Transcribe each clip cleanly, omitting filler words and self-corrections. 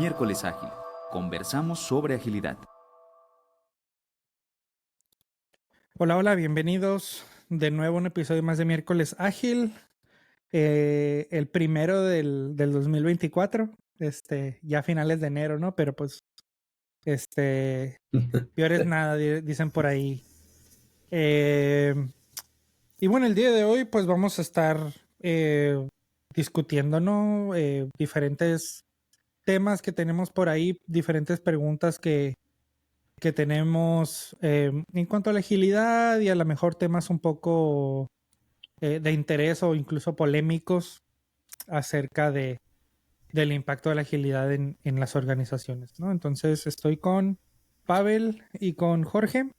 Miércoles Ágil. Conversamos sobre agilidad. Hola, bienvenidos de nuevo a un episodio más de Miércoles Ágil. El primero del 2024. Ya a finales de enero, ¿no? Pero pues, peor es nada, dicen por ahí. Y bueno, el día de hoy pues vamos a estar discutiendo, ¿no? Diferentes temas que tenemos por ahí, diferentes preguntas que tenemos en cuanto a la agilidad y a lo mejor temas un poco de interés o incluso polémicos acerca del impacto de la agilidad en las organizaciones, ¿no? Entonces estoy con Pavel y con Jorge.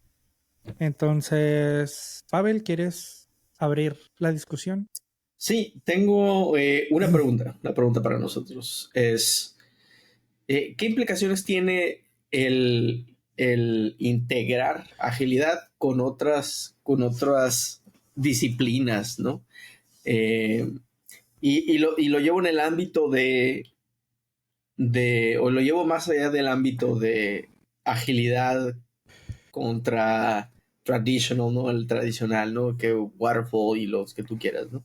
Entonces, Pavel, ¿quieres abrir la discusión? Sí, tengo una pregunta para nosotros. ¿Qué implicaciones tiene el integrar agilidad con otras disciplinas, ¿no? Y lo llevo en el ámbito o lo llevo más allá del ámbito de agilidad contra traditional, ¿no? El tradicional, ¿no? Que waterfall y los que tú quieras, ¿no?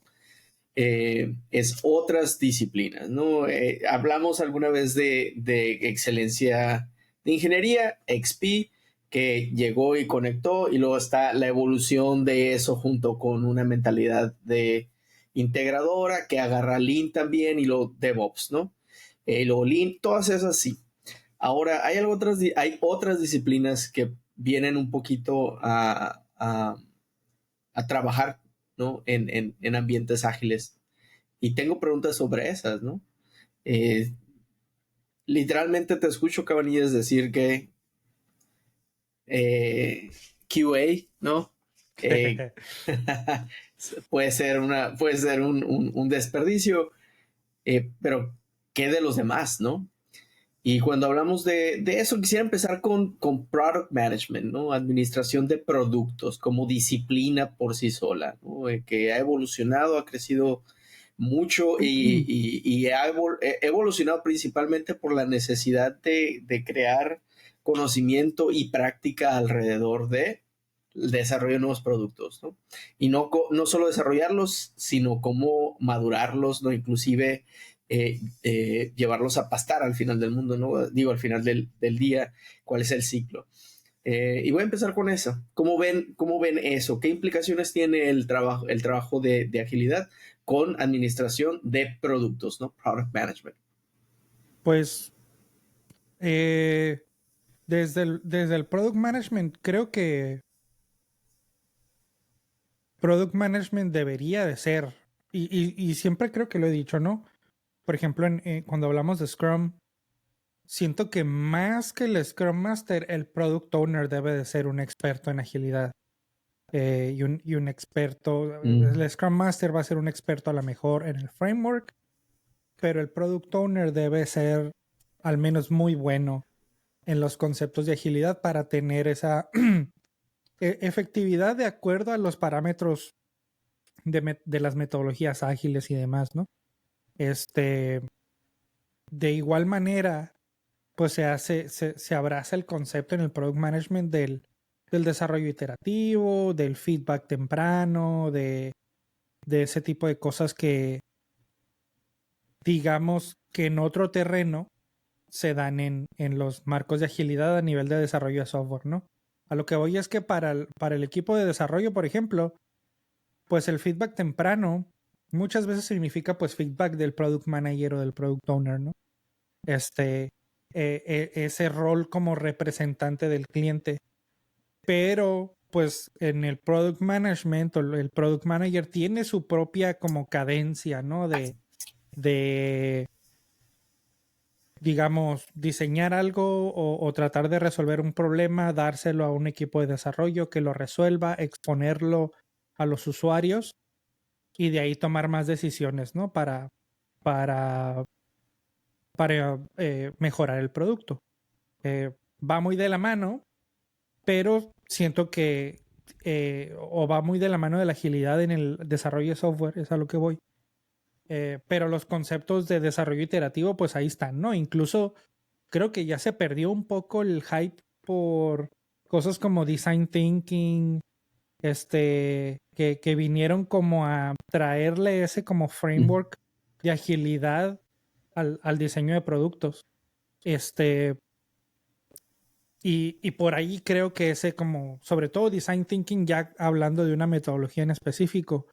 Es otras disciplinas, ¿no? Hablamos alguna vez de excelencia de ingeniería, XP, que llegó y conectó, y luego está la evolución de eso junto con una mentalidad de integradora que agarra Lean también y luego DevOps, ¿no? Luego Lean, todas esas sí. Ahora, hay otras disciplinas que vienen un poquito a trabajar, ¿no? En ambientes ágiles. Y tengo preguntas sobre esas, ¿no? Literalmente te escucho, Cabanillas, decir que QA, ¿no? puede ser un desperdicio, pero ¿qué de los demás, no? Y cuando hablamos de eso, quisiera empezar con Product Management, ¿no? Administración de productos como disciplina por sí sola, ¿no? Que ha evolucionado, ha crecido mucho y ha evolucionado principalmente por la necesidad de crear conocimiento y práctica alrededor de desarrollo de nuevos productos, ¿no? Y no solo desarrollarlos, sino cómo madurarlos, ¿no? Inclusive llevarlos a pastar al final del mundo, ¿no? Digo, al final del día, ¿cuál es el ciclo? Y voy a empezar con eso. ¿Cómo ven eso? ¿Qué implicaciones tiene el trabajo de agilidad con administración de productos, ¿no? Product Management. Pues desde el Product Management, creo que Product Management debería de ser, y siempre creo que lo he dicho, ¿no? Por ejemplo, cuando hablamos de Scrum, siento que más que el Scrum Master, el Product Owner debe de ser un experto en agilidad. Y un experto, el Scrum Master va a ser un experto a lo mejor en el framework, pero el Product Owner debe ser al menos muy bueno en los conceptos de agilidad para tener esa efectividad de acuerdo a los parámetros de las metodologías ágiles y demás, ¿no? De igual manera, pues se abraza el concepto en el product management del desarrollo iterativo, del feedback temprano, de ese tipo de cosas que, digamos, que en otro terreno se dan en los marcos de agilidad a nivel de desarrollo de software, ¿no? A lo que voy es que para el equipo de desarrollo, por ejemplo, pues el feedback temprano muchas veces significa pues feedback del product manager o del product owner, ¿no? Ese rol como representante del cliente. Pero pues en el product management o el product manager tiene su propia como cadencia, ¿no? De digamos, diseñar algo o tratar de resolver un problema, dárselo a un equipo de desarrollo que lo resuelva, exponerlo a los usuarios y de ahí tomar más decisiones, ¿no? Para mejorar el producto. Va muy de la mano, pero siento que o va muy de la mano de la agilidad en el desarrollo de software, es a lo que voy. Pero los conceptos de desarrollo iterativo, pues ahí están, ¿no? Incluso creo que ya se perdió un poco el hype por cosas como design thinking, que vinieron como a traerle ese como framework de agilidad al diseño de productos. Y por ahí creo que ese como, sobre todo design thinking, ya hablando de una metodología en específico,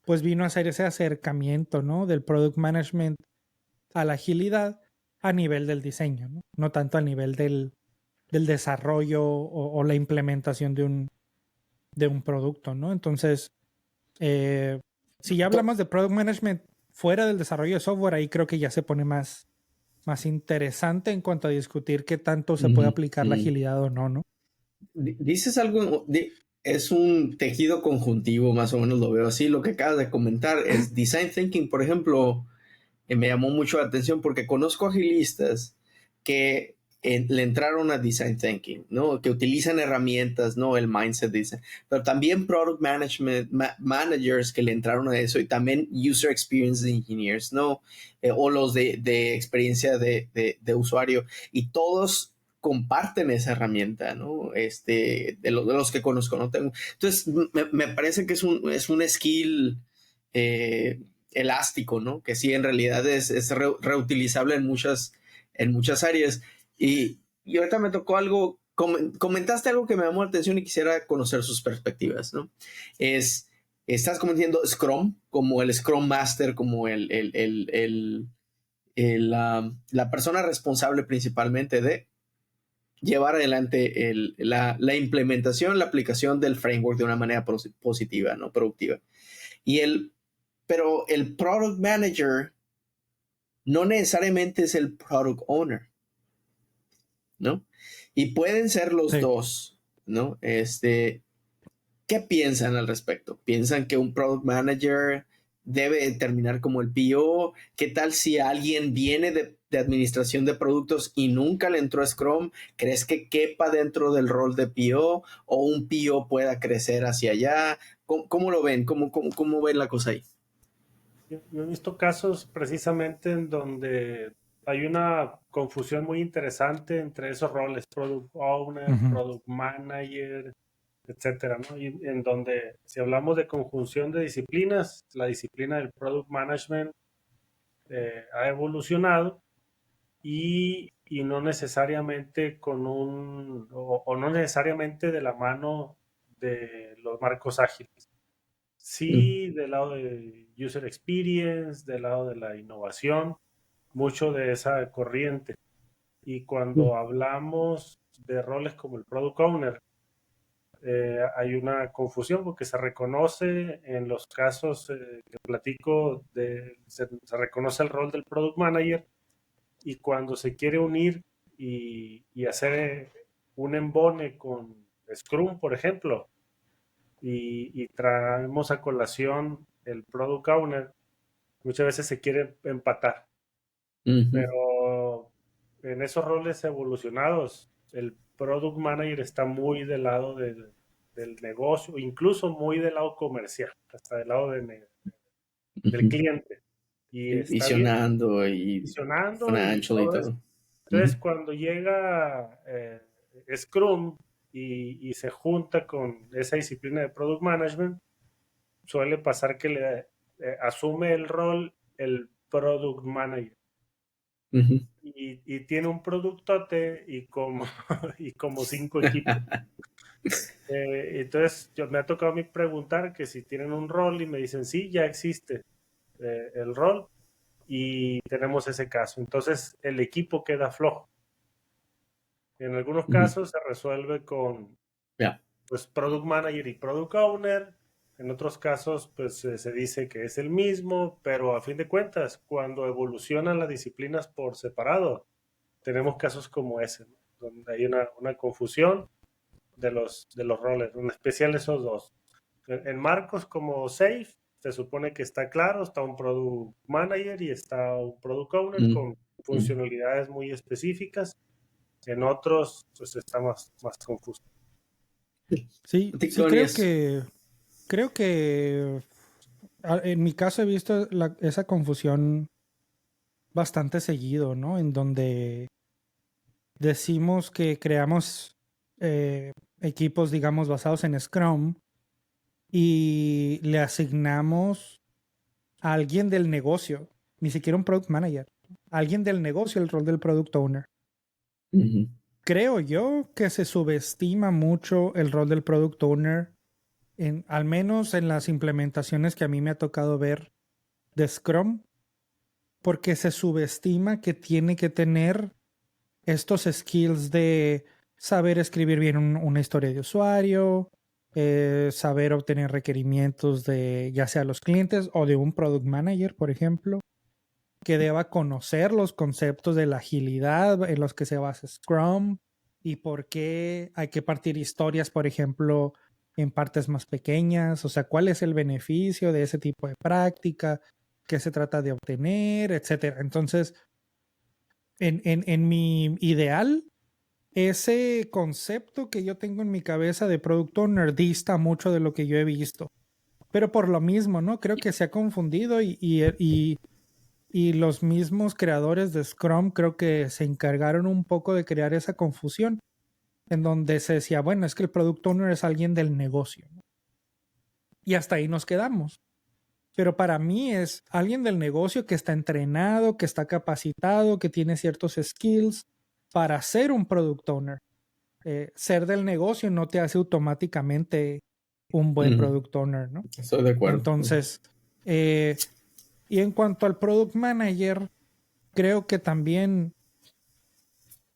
pues vino a hacer ese acercamiento, ¿no? Del product management a la agilidad a nivel del diseño, ¿no? No tanto a nivel del desarrollo o la implementación de un producto, ¿no? Entonces, si ya hablamos de product management fuera del desarrollo de software, ahí creo que ya se pone más interesante en cuanto a discutir qué tanto se puede aplicar la agilidad o no, ¿no? Dices algo, es un tejido conjuntivo, más o menos lo veo así. Lo que acabas de comentar es design thinking, por ejemplo, me llamó mucho la atención porque conozco agilistas que le entraron a design thinking, ¿no? Que utilizan herramientas, ¿no? El mindset design, pero también product management managers que le entraron a eso y también user experience engineers, ¿no? O los de experiencia de usuario, y todos comparten esa herramienta, ¿no? De los que conozco, ¿no? Entonces, me parece que es un skill elástico, ¿no? Que sí, en realidad es reutilizable en muchas áreas. Y ahorita me tocó algo, comentaste algo que me llamó la atención y quisiera conocer sus perspectivas, ¿no? Estás comentando Scrum, como el Scrum Master, como la persona responsable principalmente de llevar adelante la implementación, la aplicación del framework de una manera positiva, ¿no? Productiva. Pero el product manager no necesariamente es el product owner, ¿no? Y pueden ser los dos, ¿no? ¿Qué piensan al respecto? ¿Piensan que un product manager debe terminar como el PO? ¿Qué tal si alguien viene de administración de productos y nunca le entró a Scrum? ¿Crees que quepa dentro del rol de PO o un PO pueda crecer hacia allá? ¿Cómo lo ven? ¿Cómo ven la cosa ahí? Yo he visto casos precisamente en donde hay una confusión muy interesante entre esos roles, product owner, product manager, etcétera, ¿no? Y en donde, si hablamos de conjunción de disciplinas, la disciplina del product management ha evolucionado y no necesariamente o no necesariamente de la mano de los marcos ágiles. Sí, del lado de user experience, del lado de la innovación, mucho de esa corriente. Y cuando hablamos de roles como el product owner, hay una confusión porque se reconoce en los casos que platico, se reconoce el rol del product manager, y cuando se quiere unir y hacer un embone con Scrum, por ejemplo, y traemos a colación el product owner, muchas veces se quiere empatar. Pero en esos roles evolucionados, el product manager está muy del lado del negocio, incluso muy del lado comercial, hasta del lado del cliente. Y está visionando visionando y financial y todo. eso. Entonces, cuando llega Scrum y se junta con esa disciplina de product management, suele pasar que le asume el rol el product manager. Y tiene un productote y como 5 equipos. Entonces, me ha tocado a mí preguntar que si tienen un rol y me dicen, sí, ya existe el rol y tenemos ese caso. Entonces, el equipo queda flojo. En algunos casos se resuelve con pues, product manager y product owner. En otros casos, pues se dice que es el mismo, pero a fin de cuentas, cuando evolucionan las disciplinas por separado, tenemos casos como ese, ¿no? Donde hay una confusión de los roles, en especial esos dos. En marcos como Safe, se supone que está claro, está un product manager y está un product owner con funcionalidades muy específicas. En otros, pues está más confuso. Sí, creo que en mi caso he visto esa confusión bastante seguido, ¿no? En donde decimos que creamos equipos, digamos, basados en Scrum y le asignamos a alguien del negocio, ni siquiera un product manager, alguien del negocio el rol del product owner. Ujú. Creo yo que se subestima mucho el rol del product owner, al menos en las implementaciones que a mí me ha tocado ver de Scrum, porque se subestima que tiene que tener estos skills de saber escribir bien una historia de usuario, saber obtener requerimientos de ya sea los clientes o de un product manager, por ejemplo, que deba conocer los conceptos de la agilidad en los que se basa Scrum y por qué hay que partir historias, por ejemplo, en partes más pequeñas, o sea, cuál es el beneficio de ese tipo de práctica, qué se trata de obtener, etcétera. Entonces, en mi ideal, ese concepto que yo tengo en mi cabeza de Product Owner dista mucho de lo que yo he visto. Pero por lo mismo, ¿no? Creo que se ha confundido y los mismos creadores de Scrum creo que se encargaron un poco de crear esa confusión en donde se decía, bueno, es que el Product Owner es alguien del negocio, ¿no? Y hasta ahí nos quedamos. Pero para mí es alguien del negocio que está entrenado, que está capacitado, que tiene ciertos skills para ser un product owner. Ser del negocio no te hace automáticamente un buen product owner, ¿no? Estoy de acuerdo. Entonces, y en cuanto al product manager, creo que también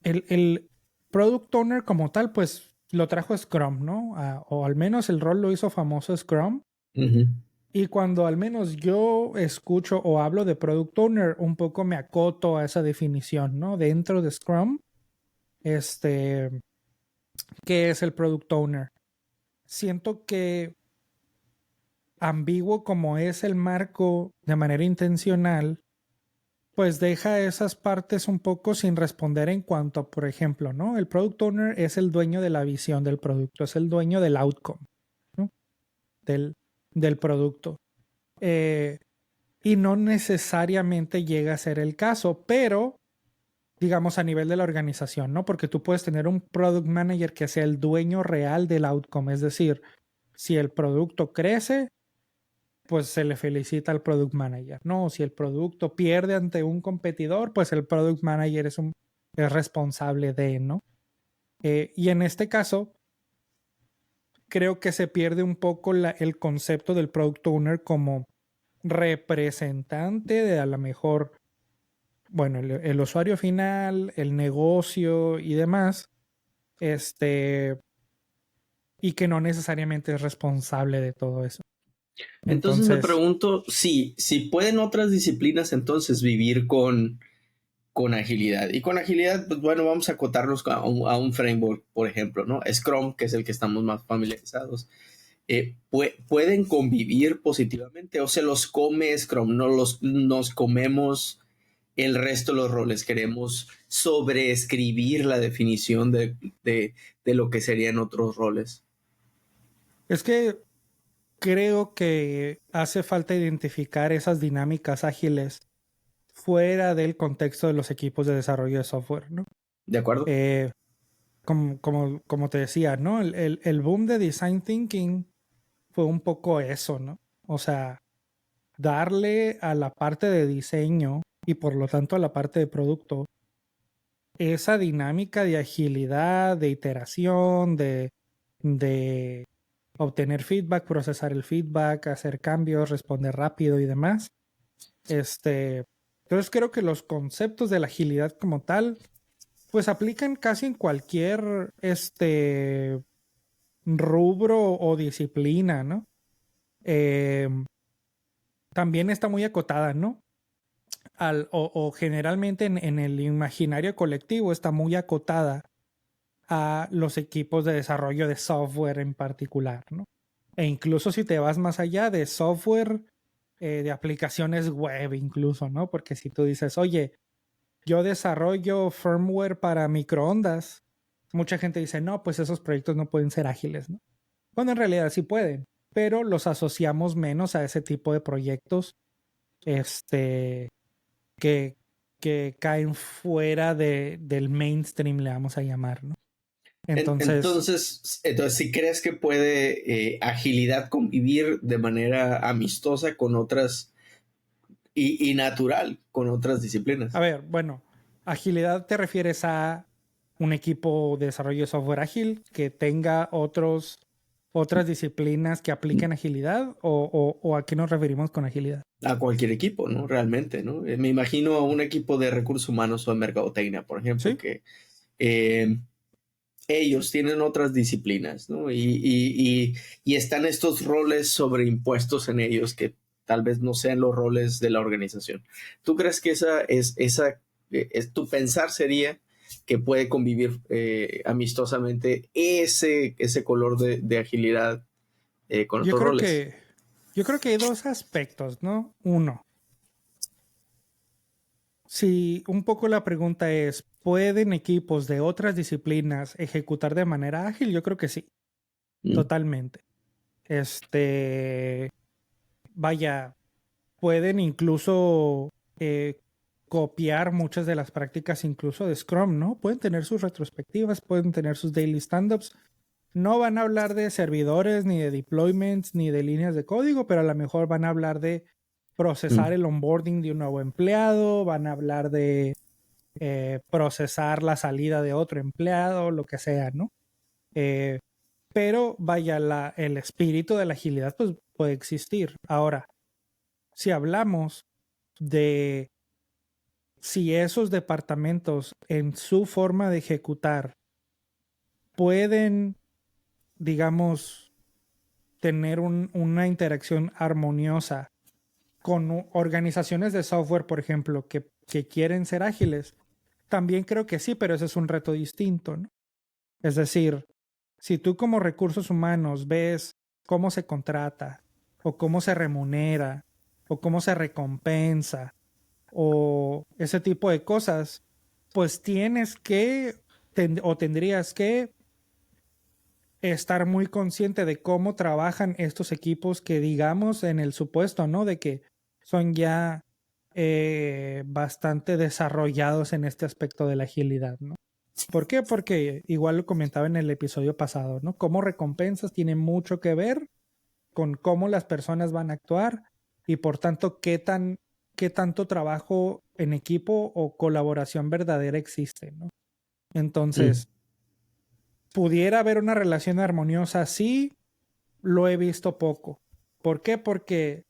el product owner como tal, pues lo trajo Scrum, ¿no? O al menos el rol lo hizo famoso Scrum. Ujú. Y cuando al menos yo escucho o hablo de Product Owner, un poco me acoto a esa definición, ¿no? Dentro de Scrum, ¿qué es el Product Owner? Siento que ambiguo como es el marco de manera intencional, pues deja esas partes un poco sin responder en cuanto a, por ejemplo, ¿no? El Product Owner es el dueño de la visión del producto, es el dueño del outcome, ¿no? Del producto. Y no necesariamente llega a ser el caso, pero digamos a nivel de la organización, ¿no? Porque tú puedes tener un product manager que sea el dueño real del outcome, es decir, si el producto crece, pues se le felicita al product manager, ¿no? Si el producto pierde ante un competidor, pues el product manager es responsable de, ¿no? Y en este caso, creo que se pierde un poco el concepto del product owner como representante de a lo mejor, bueno, el usuario final, el negocio y demás, y que no necesariamente es responsable de todo eso. Entonces me pregunto si pueden otras disciplinas entonces vivir con agilidad. Y con agilidad, pues bueno, vamos a acotarnos a un framework, por ejemplo, ¿no? Scrum, que es el que estamos más familiarizados. ¿Pueden convivir positivamente o se los come Scrum? Nos comemos el resto de los roles. Queremos sobreescribir la definición de lo que serían otros roles. Es que creo que hace falta identificar esas dinámicas ágiles fuera del contexto de los equipos de desarrollo de software, ¿no? ¿De acuerdo? Como te decía, ¿no? El boom de design thinking fue un poco eso, ¿no? O sea, darle a la parte de diseño y por lo tanto a la parte de producto esa dinámica de agilidad, de iteración, de obtener feedback, procesar el feedback, hacer cambios, responder rápido y demás. Entonces creo que los conceptos de la agilidad como tal pues aplican casi en cualquier rubro o disciplina, ¿no? También está muy acotada, ¿no? O generalmente en el imaginario colectivo está muy acotada a los equipos de desarrollo de software en particular, ¿no? E incluso si te vas más allá de software, de aplicaciones web incluso, ¿no? Porque si tú dices, oye, yo desarrollo firmware para microondas, mucha gente dice, no, pues esos proyectos no pueden ser ágiles, ¿no? Cuando en realidad sí pueden, pero los asociamos menos a ese tipo de proyectos que que caen fuera del mainstream, le vamos a llamar, ¿no? Entonces, ¿si crees que puede agilidad convivir de manera amistosa con otras y natural con otras disciplinas? A ver, bueno, agilidad te refieres a un equipo de desarrollo de software ágil que tenga otras disciplinas que apliquen agilidad o a qué nos referimos con agilidad. A cualquier equipo, ¿no? Realmente, ¿no? Me imagino a un equipo de recursos humanos o de mercadotecnia, por ejemplo, ¿Sí? que ellos tienen otras disciplinas, ¿no? Y están estos roles sobreimpuestos en ellos que tal vez no sean los roles de la organización. ¿Tú crees que tu pensar sería que puede convivir amistosamente ese color de agilidad con otros roles? Yo creo que hay dos aspectos, ¿no? Uno, si un poco la pregunta es, ¿pueden equipos de otras disciplinas ejecutar de manera ágil? Yo creo que sí, totalmente. Vaya, pueden incluso copiar muchas de las prácticas incluso de Scrum, ¿no? Pueden tener sus retrospectivas, pueden tener sus daily stand-ups. No van a hablar de servidores, ni de deployments, ni de líneas de código, pero a lo mejor van a hablar de procesar el onboarding de un nuevo empleado, van a hablar de procesar la salida de otro empleado, lo que sea, ¿no? Pero vaya, el espíritu de la agilidad pues puede existir. Ahora, si hablamos de si esos departamentos en su forma de ejecutar pueden, digamos, tener una interacción armoniosa con organizaciones de software, por ejemplo, que quieren ser ágiles, también creo que sí, pero ese es un reto distinto, ¿no? Es decir, si tú como recursos humanos ves cómo se contrata, o cómo se remunera, o cómo se recompensa, o ese tipo de cosas, pues tienes que o tendrías que estar muy consciente de cómo trabajan estos equipos que digamos en el supuesto, ¿no? De que son ya bastante desarrollados en este aspecto de la agilidad, ¿no? ¿Por qué? Porque igual lo comentaba en el episodio pasado, ¿no? Cómo recompensas tiene mucho que ver con cómo las personas van a actuar y por tanto qué tanto trabajo en equipo o colaboración verdadera existe, ¿no? Entonces, pudiera haber una relación armoniosa, sí, lo he visto poco. ¿Por qué? Porque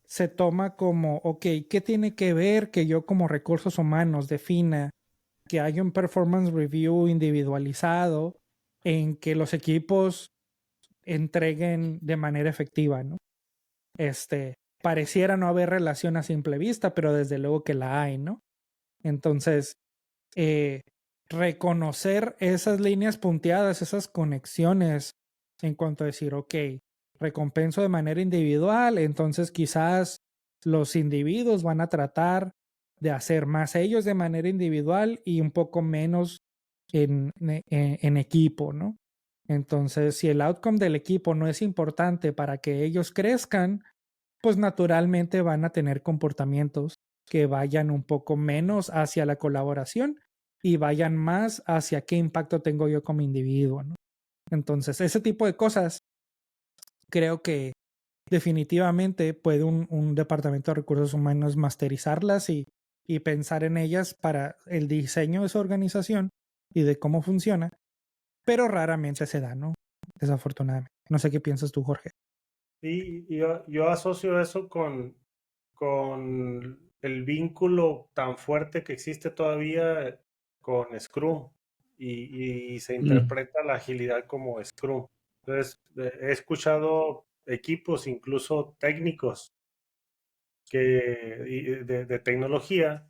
se toma como, ok, ¿qué tiene que ver que yo como recursos humanos defina que hay un performance review individualizado en que los equipos entreguen de manera efectiva, ¿no? Pareciera no haber relación a simple vista, pero desde luego que la hay, ¿no? Entonces, reconocer esas líneas punteadas, esas conexiones en cuanto a decir, ok, recompenso de manera individual, entonces quizás los individuos van a tratar de hacer más ellos de manera individual y un poco menos en equipo, ¿no? Entonces, si el outcome del equipo no es importante para que ellos crezcan, pues naturalmente van a tener comportamientos que vayan un poco menos hacia la colaboración y vayan más hacia qué impacto tengo yo como individuo, ¿no? Entonces, ese tipo de cosas creo que definitivamente puede un departamento de recursos humanos masterizarlas y pensar en ellas para el diseño de su organización y de cómo funciona, pero raramente se da, ¿no? Desafortunadamente. No sé qué piensas tú, Jorge. Sí, yo asocio eso con el vínculo tan fuerte que existe todavía con Scrum y se interpreta la agilidad como Scrum. Entonces, he escuchado equipos, incluso técnicos, de tecnología,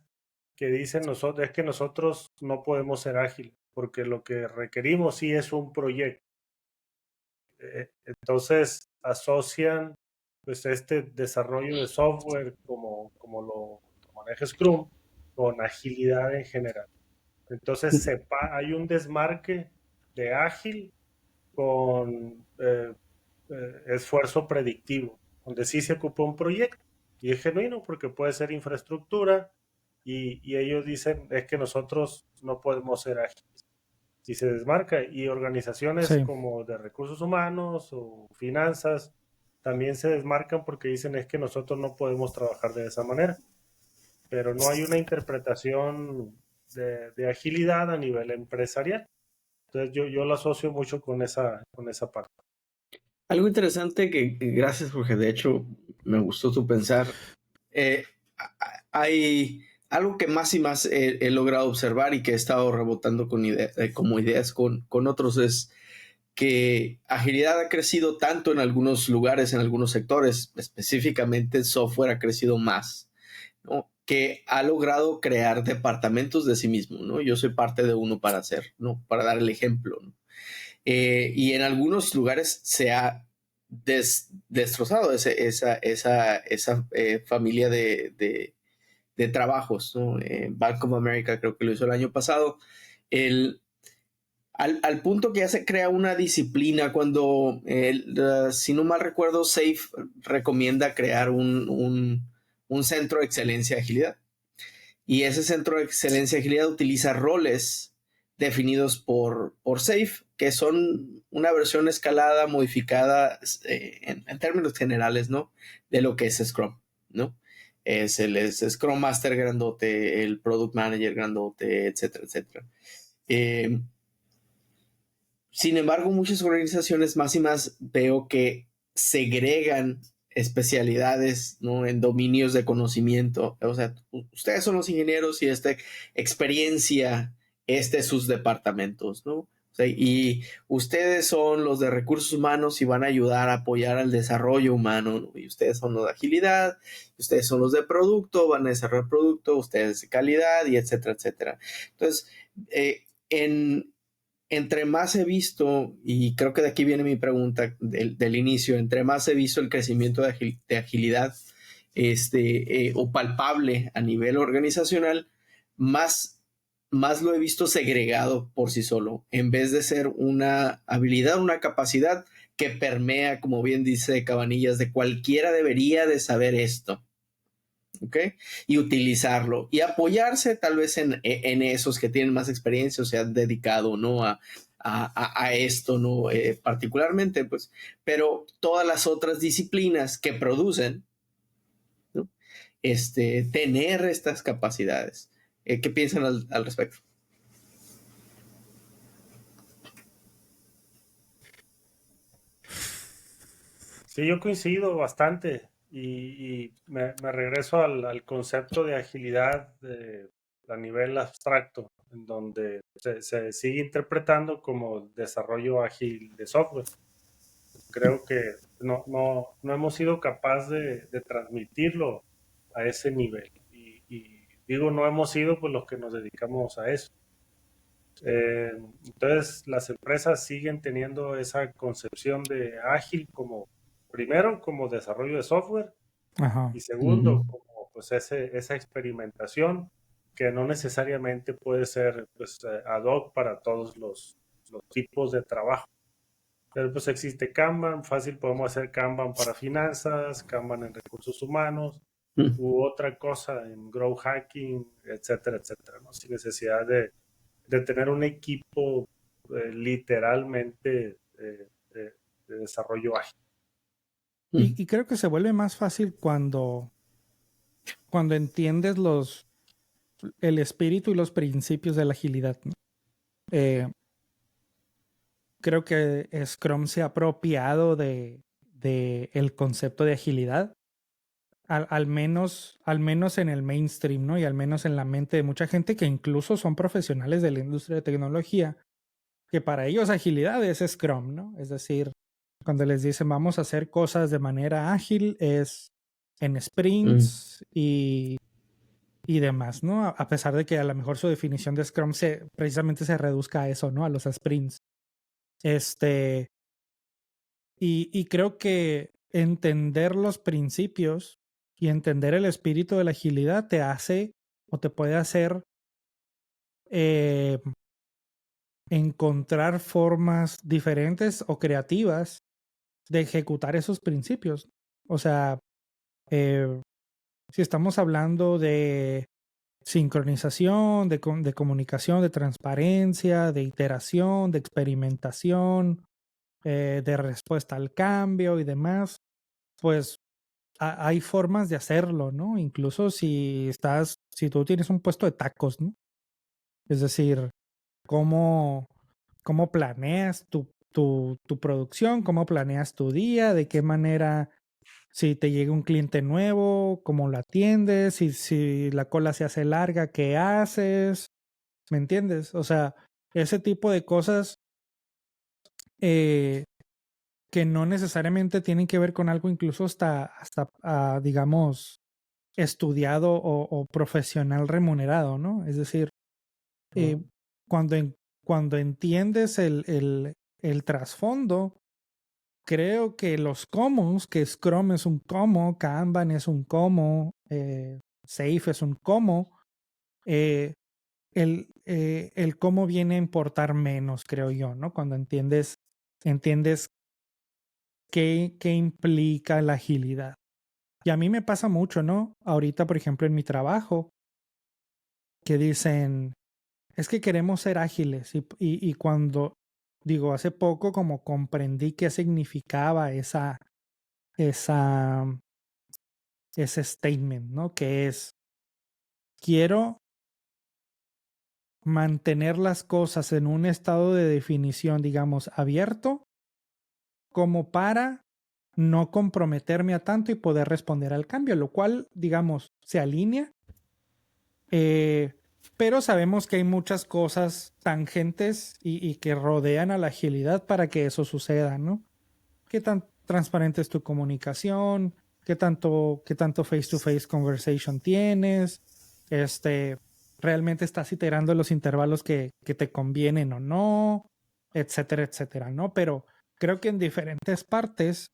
que dicen es que nosotros no podemos ser ágiles, porque lo que requerimos sí es un proyecto. Entonces, asocian pues este desarrollo de software como lo maneja Scrum con agilidad en general. Entonces hay un desmarque de ágil con esfuerzo predictivo, donde sí se ocupa un proyecto y es genuino porque puede ser infraestructura, y ellos dicen es que nosotros no podemos ser ágiles. Si se desmarca, y organizaciones Sí. como de recursos humanos o finanzas también se desmarcan porque dicen es que nosotros no podemos trabajar de esa manera, pero no hay una interpretación de agilidad a nivel empresarial. Entonces yo lo asocio mucho con esa parte. Algo interesante que gracias, Jorge, de hecho me gustó tu pensar. Hay algo que más y más he logrado observar y que he estado rebotando como ideas con otros, es que agilidad ha crecido tanto en algunos lugares, en algunos sectores, específicamente el software ha crecido más, ¿no? Que ha logrado crear departamentos de sí mismo, ¿no? Yo soy parte de uno para hacer, ¿no? Para dar el ejemplo, ¿no? Y en algunos lugares se ha destrozado esa familia de trabajos, ¿no? Bank of America creo que lo hizo el año pasado. Al punto que ya se crea una disciplina cuando, si no mal recuerdo, SAFe recomienda crear un centro de excelencia de agilidad. Y ese centro de excelencia de agilidad utiliza roles definidos por SAFe, que son una versión escalada, modificada en términos generales, ¿no? De lo que es Scrum, ¿no? Es el Scrum Master grandote, el Product Manager grandote, etcétera, etcétera. Sin embargo, muchas organizaciones más y más veo que segregan especialidades, ¿no? En dominios de conocimiento. O sea, ustedes son los ingenieros y esta experiencia, sus departamentos, ¿no? O sea, y ustedes son los de recursos humanos y van a ayudar a apoyar al desarrollo humano, ¿no? Y ustedes son los de agilidad, ustedes son los de producto, van a desarrollar producto, ustedes de calidad y etcétera, etcétera. Entonces, entre más he visto, y creo que de aquí viene mi pregunta del inicio, entre más he visto el crecimiento de agilidad o palpable a nivel organizacional, más lo he visto segregado por sí solo, en vez de ser una habilidad, una capacidad que permea, como bien dice Cabanillas, de cualquiera debería de saber esto. ¿Ok? Y utilizarlo y apoyarse tal vez en esos que tienen más experiencia o se han dedicado, ¿no? A esto, ¿no? Particularmente, pues, pero todas las otras disciplinas que producen, ¿no? Tener estas capacidades. ¿Qué piensan al respecto? Sí, yo coincido bastante y me regreso al concepto de agilidad a nivel abstracto, en donde se sigue interpretando como desarrollo ágil de software. Creo que no hemos sido capaces de transmitirlo a ese nivel. Y digo, no hemos sido pues los que nos dedicamos a eso. Entonces, las empresas siguen teniendo esa concepción de ágil como, primero, como desarrollo de software, Ajá. y segundo, como pues esa experimentación que no necesariamente puede ser pues, ad hoc para todos los tipos de trabajo. Pero pues existe Kanban, fácil podemos hacer Kanban para finanzas, Kanban en recursos humanos, u otra cosa en grow hacking, etcétera, etcétera, ¿no? Sin necesidad de tener un equipo literalmente de desarrollo ágil. Y creo que se vuelve más fácil cuando entiendes el espíritu y los principios de la agilidad, ¿no? Creo que Scrum se ha apropiado de el concepto de agilidad, al menos en el mainstream, ¿no? Y al menos en la mente de mucha gente que incluso son profesionales de la industria de tecnología, que para ellos agilidad es Scrum, ¿no? Es decir, cuando les dicen vamos a hacer cosas de manera ágil, es en sprints y demás, ¿no? A pesar de que a lo mejor su definición de Scrum precisamente se reduzca a eso, ¿no? A los sprints. Y creo que entender los principios y entender el espíritu de la agilidad te hace o te puede hacer encontrar formas diferentes o creativas de ejecutar esos principios. O sea, si estamos hablando de sincronización, de comunicación, de transparencia, de iteración, de experimentación, de respuesta al cambio y demás, pues hay formas de hacerlo, ¿no? Incluso si tú tienes un puesto de tacos, ¿no? Es decir, cómo planeas tu producción, cómo planeas tu día, de qué manera, si te llega un cliente nuevo, cómo lo atiendes, si la cola se hace larga, ¿qué haces? ¿Me entiendes? O sea, ese tipo de cosas que no necesariamente tienen que ver con algo incluso hasta digamos, estudiado o profesional remunerado, ¿no? Es decir, cuando entiendes el trasfondo, creo que los comos, que Scrum es un como, Kanban es un como, Safe es un como, el cómo viene a importar menos, creo yo, ¿no? Cuando entiendes qué implica la agilidad. Y a mí me pasa mucho, ¿no? Ahorita, por ejemplo, en mi trabajo, que dicen, es que queremos ser ágiles. Y cuando, digo, hace poco como comprendí qué significaba ese statement, ¿no? Que es, quiero mantener las cosas en un estado de definición, digamos, abierto, como para no comprometerme a tanto y poder responder al cambio, lo cual, digamos, se alinea. Pero sabemos que hay muchas cosas tangentes y que rodean a la agilidad para que eso suceda, ¿no? ¿Qué tan transparente es tu comunicación? ¿Qué tanto face-to-face conversation tienes? ¿Realmente estás iterando los intervalos que te convienen o no? Etcétera, etcétera, ¿no? Pero creo que en diferentes partes,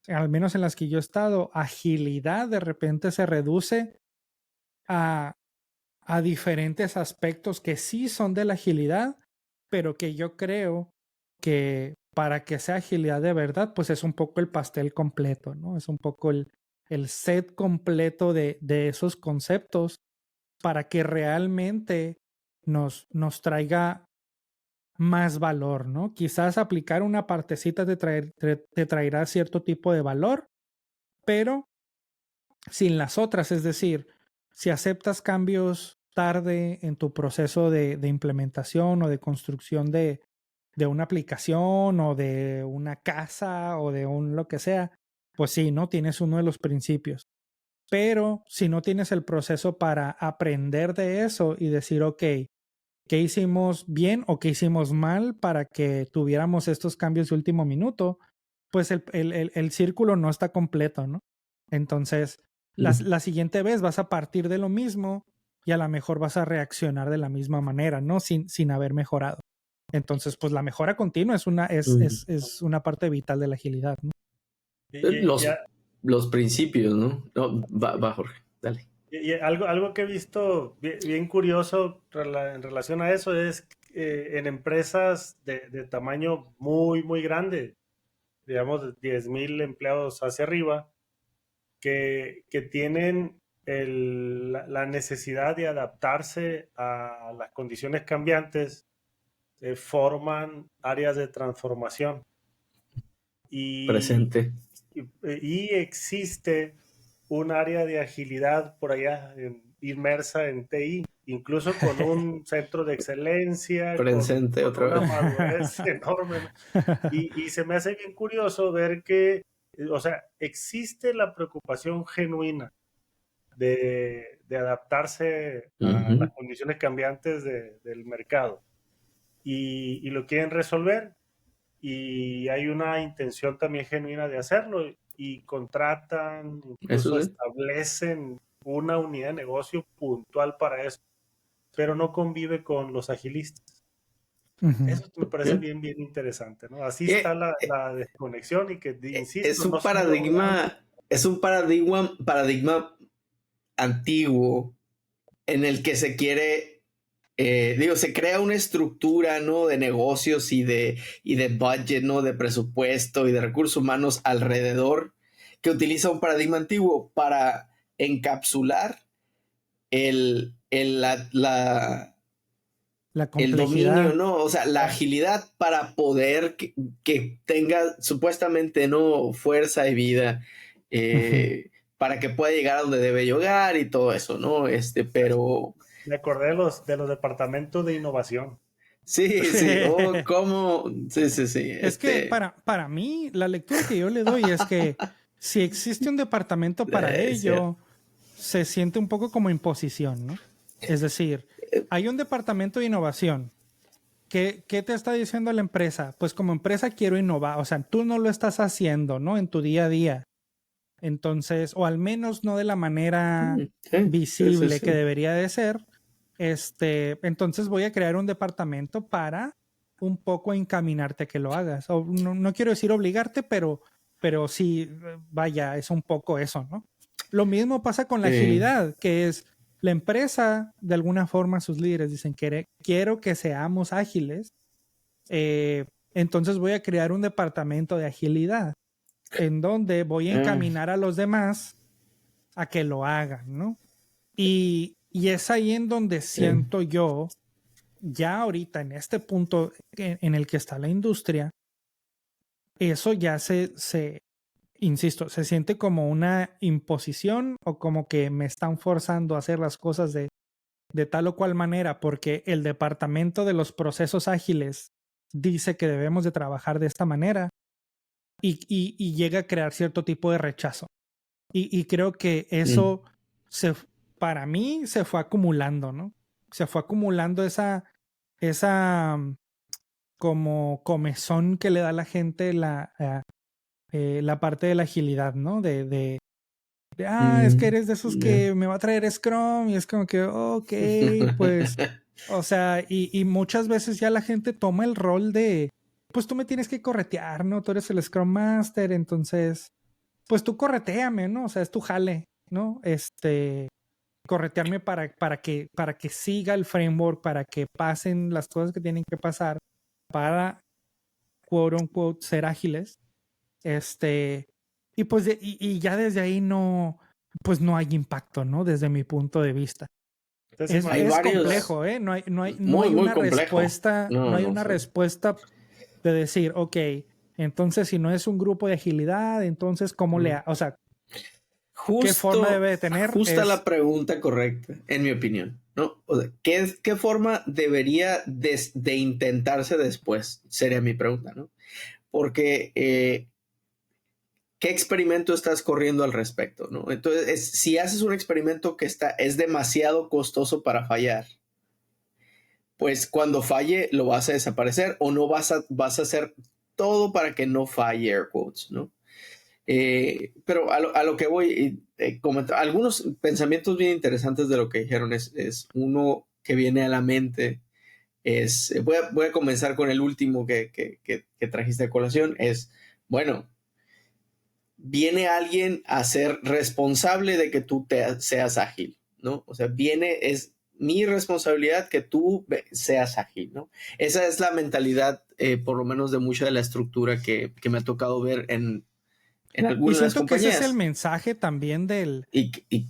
al menos en las que yo he estado, agilidad de repente se reduce a diferentes aspectos que sí son de la agilidad, pero que yo creo que para que sea agilidad de verdad, pues es un poco el pastel completo, ¿no? Es un poco el set completo de esos conceptos para que realmente nos traiga más valor, ¿no? Quizás aplicar una partecita te traerá cierto tipo de valor, pero sin las otras, es decir, si aceptas cambios tarde en tu proceso de implementación o de construcción de una aplicación o de una casa o de un lo que sea, pues sí, ¿no? Tienes uno de los principios. Pero si no tienes el proceso para aprender de eso y decir, ok, ¿qué hicimos bien o qué hicimos mal para que tuviéramos estos cambios de último minuto? Pues el círculo no está completo, ¿no? Entonces, la siguiente vez vas a partir de lo mismo y a lo mejor vas a reaccionar de la misma manera, ¿no? Sin haber mejorado. Entonces, pues la mejora continua es una parte vital de la agilidad, ¿no? Los principios, ¿no? No, va, Jorge, dale. Y algo que he visto bien curioso en relación a eso es en empresas de tamaño muy, muy grande, digamos de 10,000 empleados hacia arriba, que tienen la necesidad de adaptarse a las condiciones cambiantes, forman áreas de transformación. Presente. Y existe un área de agilidad por allá inmersa en TI, incluso con un centro de excelencia, presente con otra una vez. madurez enorme. Y se me hace bien curioso ver que, o sea, existe la preocupación genuina de adaptarse a las condiciones cambiantes del mercado y lo quieren resolver, y hay una intención también genuina de hacerlo y contratan, incluso establecen una unidad de negocio puntual para eso, pero no convive con los agilistas. Eso me parece bien interesante, ¿no? Así está la desconexión y que, insisto, es un paradigma antiguo en el que se quiere, se crea una estructura, ¿no? De negocios y de budget, ¿no? De presupuesto y de recursos humanos alrededor, que utiliza un paradigma antiguo para encapsular el La el complejidad. dominio, ¿no? O sea, la agilidad para poder que tenga supuestamente, ¿no? Fuerza y vida para que pueda llegar a donde debe llegar y todo eso, ¿no? Pero... Me acordé de los departamentos de innovación. Sí, ¿cómo? Sí. Es que para mí, la lectura que yo le doy es que si existe un departamento para ello, se siente un poco como imposición, ¿no? Es decir, hay un departamento de innovación. ¿Qué te está diciendo la empresa? Pues como empresa quiero innovar. O sea, tú no lo estás haciendo, ¿no? En tu día a día. Entonces, o al menos no de la manera visible que debería de ser. Entonces voy a crear un departamento para un poco encaminarte a que lo hagas. O no quiero decir obligarte, pero sí, vaya, es un poco eso, ¿no? Lo mismo pasa con la agilidad, que es la empresa, de alguna forma, sus líderes dicen, quiero que seamos ágiles, entonces voy a crear un departamento de agilidad en donde voy a encaminar a los demás a que lo hagan, ¿no? Y es ahí en donde siento yo, ya ahorita en este punto en el que está la industria, eso ya insisto, se siente como una imposición o como que me están forzando a hacer las cosas de tal o cual manera, porque el departamento de los procesos ágiles dice que debemos de trabajar de esta manera y llega a crear cierto tipo de rechazo. Y creo que eso para mí se fue acumulando, ¿no? Se fue acumulando esa como comezón que le da a la gente la parte de la agilidad, ¿no? Es que eres de esos que me va a traer Scrum y es como que, ok, pues, o sea, y muchas veces ya la gente toma el rol de, pues tú me tienes que corretear, ¿no? Tú eres el Scrum Master, entonces, pues tú corretéame, ¿no? O sea, es tu jale, ¿no? Corretearme para que siga el framework, para que pasen las cosas que tienen que pasar para, quote unquote, ser ágiles. Y pues y ya desde ahí pues no hay impacto, ¿no? Desde mi punto de vista. Entonces, Es complejo, ¿eh? No hay una respuesta, no hay una respuesta de decir, ok, entonces si no es un grupo de agilidad, entonces ¿cómo o sea, ¿qué forma debe de tener? Justa la pregunta correcta, en mi opinión, ¿no? O sea, ¿qué forma debería de intentarse después? Sería mi pregunta, ¿no? Porque ¿qué experimento estás corriendo al respecto, ¿no? Entonces, si haces un experimento que es demasiado costoso para fallar, pues cuando falle lo vas a desaparecer o no vas a hacer todo para que no falle, air quotes, ¿no? Pero a lo que voy, comentar algunos pensamientos bien interesantes de lo que dijeron es uno que viene a la mente. Voy a comenzar con el último que trajiste a colación. Bueno, viene alguien a ser responsable de que tú seas ágil, ¿no? O sea, es mi responsabilidad que tú seas ágil, ¿no? Esa es la mentalidad, por lo menos de mucha de la estructura que me ha tocado ver en algunas compañías. Y siento que ese es el mensaje también del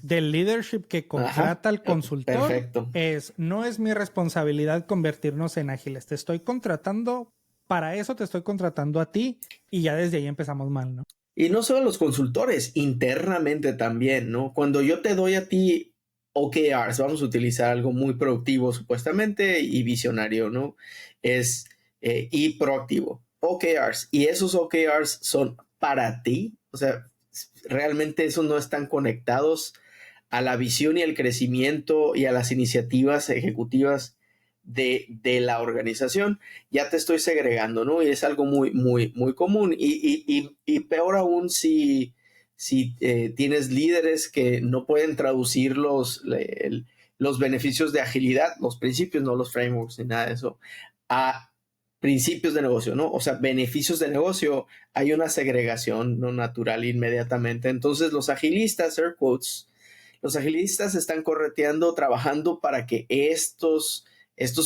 leadership que contrata al consultor. Perfecto. No es mi responsabilidad convertirnos en ágiles. Te estoy contratando, para eso te estoy contratando a ti y ya desde ahí empezamos mal, ¿no? Y no solo los consultores, internamente también, ¿no? Cuando yo te doy a ti OKRs, vamos a utilizar algo muy productivo supuestamente y visionario, ¿no? Y proactivo. OKRs. Y esos OKRs son para ti. O sea, realmente esos no están conectados a la visión y al crecimiento y a las iniciativas ejecutivas de la organización. Ya te estoy segregando, ¿no? Y es algo muy, muy, muy común. Y peor aún si tienes líderes que no pueden traducir los beneficios de agilidad, los principios, no los frameworks ni nada de eso, a principios de negocio, ¿no? O sea, beneficios de negocio, hay una segregación no natural inmediatamente. Entonces, los agilistas, air quotes, los agilistas están correteando, trabajando para que estos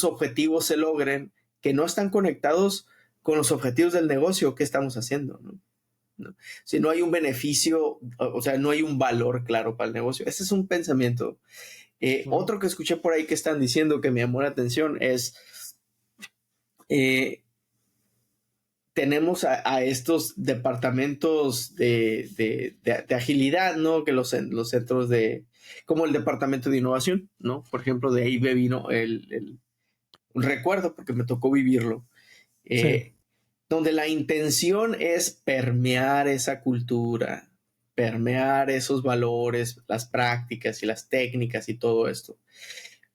objetivos se logren, que no están conectados con los objetivos del negocio que estamos haciendo, ¿no? Si no hay un beneficio, o sea, no hay un valor claro para el negocio. Ese es un pensamiento Otro que escuché por ahí que están diciendo que me llamó la atención es, tenemos a estos departamentos de agilidad, ¿no? Que los centros como el departamento de innovación, ¿no? Por ejemplo, de ahí me vino un recuerdo porque me tocó vivirlo. Sí. Donde la intención es permear esa cultura, permear esos valores, las prácticas y las técnicas y todo esto.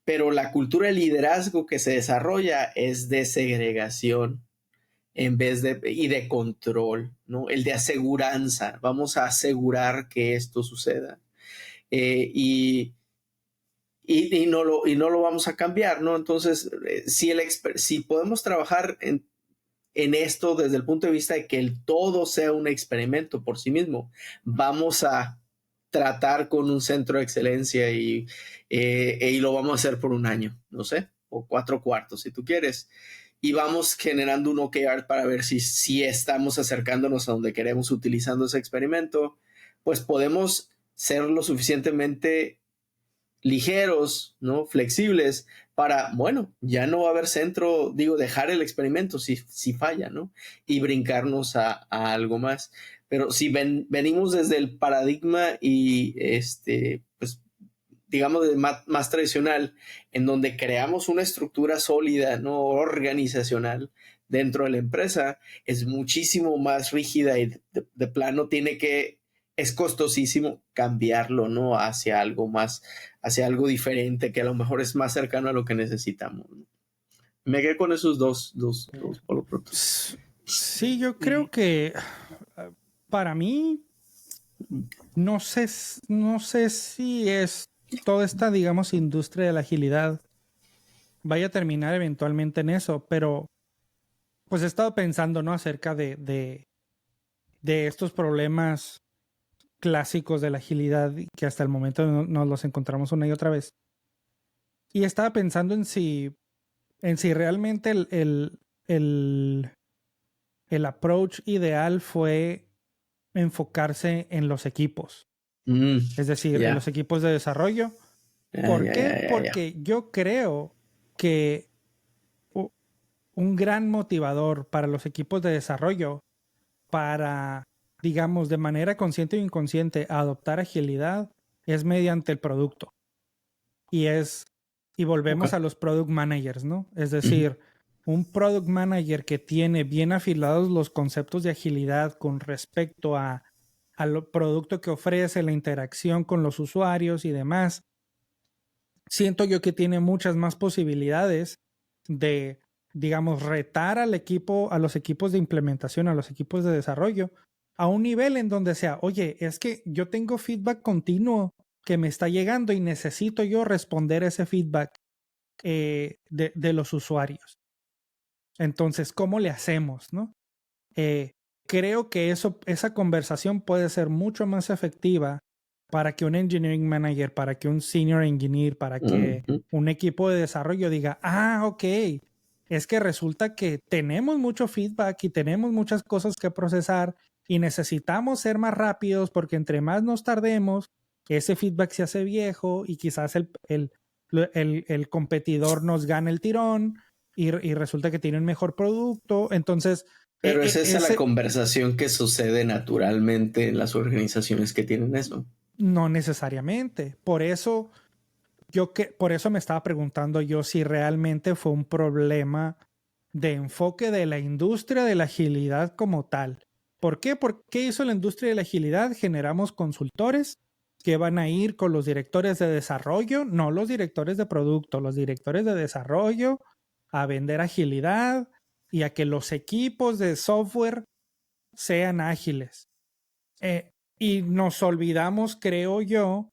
Pero la cultura de liderazgo que se desarrolla es de segregación en vez y de control, ¿no? El de aseguranza. Vamos a asegurar que esto suceda. Y no lo vamos a cambiar, ¿no? Entonces, si podemos trabajar en esto desde el punto de vista de que el todo sea un experimento por sí mismo, vamos a tratar con un centro de excelencia y lo vamos a hacer por un año, no sé, o 4 cuartos si tú quieres. Y vamos generando un OKR para ver si estamos acercándonos a donde queremos utilizando ese experimento, pues podemos ser lo suficientemente ligeros, ¿no? Flexibles para, bueno, ya no va a haber centro, dejar el experimento si falla, ¿no? Y brincarnos a algo más. Pero si venimos desde el paradigma y pues digamos más tradicional, en donde creamos una estructura sólida, ¿no? Organizacional dentro de la empresa, es muchísimo más rígida y de plano es costosísimo cambiarlo, ¿no? Hacia algo más, hacia algo diferente, que a lo mejor es más cercano a lo que necesitamos, ¿no? Me quedé con esos dos por lo pronto. Sí, yo creo que para mí, no sé si es toda esta, digamos, industria de la agilidad vaya a terminar eventualmente en eso, pero pues he estado pensando, ¿no? Acerca de estos problemas clásicos de la agilidad que hasta el momento nos los encontramos una y otra vez. Y estaba pensando en si realmente el approach ideal fue enfocarse en los equipos. Es decir, en los equipos de desarrollo. ¿Por qué? Porque yo creo que un gran motivador para los equipos de desarrollo para, digamos, de manera consciente o inconsciente, adoptar agilidad es mediante el producto. Y volvemos a los product managers, ¿no? Es decir, un product manager que tiene bien afilados los conceptos de agilidad con respecto al producto que ofrece, la interacción con los usuarios y demás, siento yo que tiene muchas más posibilidades de, digamos, retar al equipo, a los equipos de implementación, a los equipos de desarrollo, a un nivel en donde sea, oye, es que yo tengo feedback continuo que me está llegando y necesito yo responder ese feedback de los usuarios. Entonces, ¿cómo le hacemos, no? Creo que esa conversación puede ser mucho más efectiva para que un engineering manager, para que un senior engineer, para que un equipo de desarrollo diga, ok, es que resulta que tenemos mucho feedback y tenemos muchas cosas que procesar y necesitamos ser más rápidos porque entre más nos tardemos, ese feedback se hace viejo y quizás el competidor nos gana el tirón y resulta que tiene un mejor producto. Entonces... Pero esa es la conversación que sucede naturalmente en las organizaciones que tienen eso. No necesariamente. Por eso me estaba preguntando yo si realmente fue un problema de enfoque de la industria de la agilidad como tal. ¿Por qué? ¿Por qué hizo la industria de la agilidad? Generamos consultores que van a ir con los directores de desarrollo, no los directores de producto, los directores de desarrollo a vender agilidad y a que los equipos de software sean ágiles. Y nos olvidamos, creo yo,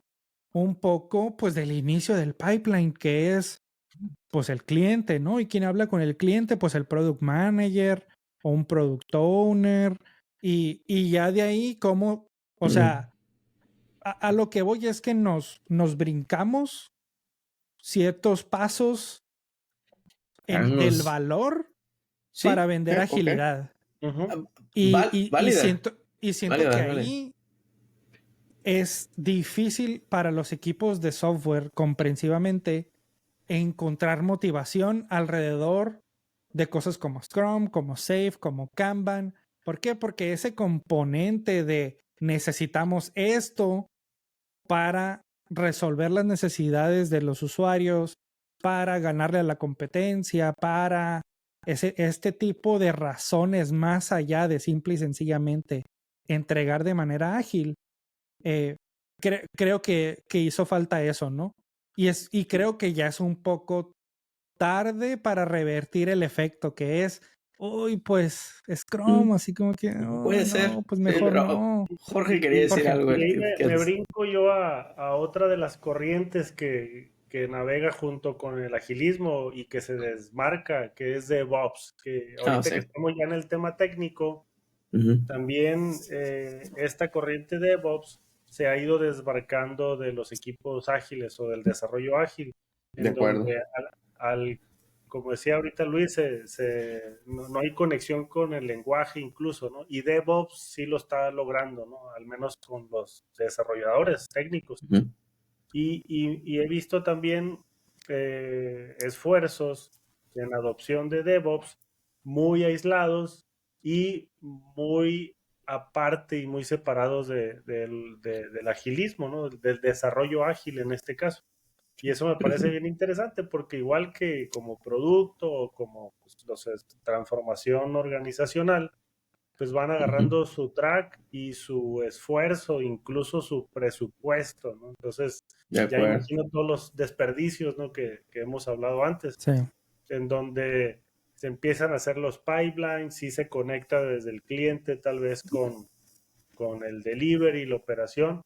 un poco pues del inicio del pipeline, que es pues el cliente, ¿no? Y quien habla con el cliente, pues el product manager o un product owner. Y ya de ahí, como, o sea, a lo que voy es que nos brincamos ciertos pasos del valor para vender agilidad. Válida. Y siento que ahí es difícil para los equipos de software comprensivamente encontrar motivación alrededor de cosas como Scrum, como Safe, como Kanban. ¿Por qué? Porque ese componente de necesitamos esto para resolver las necesidades de los usuarios, para ganarle a la competencia, para este tipo de razones más allá de simple y sencillamente entregar de manera ágil, creo que hizo falta eso, ¿no? Y creo que ya es un poco tarde para revertir el efecto que es, uy, pues Scrum, así como que, Puede no, ser. pues mejor Pero no. Jorge quería decir Jorge. algo. Y ahí me brinco yo a otra de las corrientes que navega junto con el agilismo y que se desmarca, que es DevOps, que ahorita sí. que estamos ya en el tema técnico, también esta corriente DevOps se ha ido desbarcando de los equipos ágiles o del desarrollo ágil, De acuerdo. donde como decía ahorita Luis, no hay conexión con el lenguaje incluso, ¿no? Y DevOps sí lo está logrando, ¿no? Al menos con los desarrolladores técnicos. Y he visto también esfuerzos en adopción de DevOps muy aislados y muy aparte y muy separados del agilismo, ¿no? Del desarrollo ágil en este caso. Y eso me parece bien interesante porque igual que como producto o como transformación organizacional, pues van agarrando su track y su esfuerzo, incluso su presupuesto, ¿no? Entonces, ya imagino todos los desperdicios, ¿no? que hemos hablado antes, sí. En donde se empiezan a hacer los pipelines, sí se conecta desde el cliente tal vez con el delivery, la operación,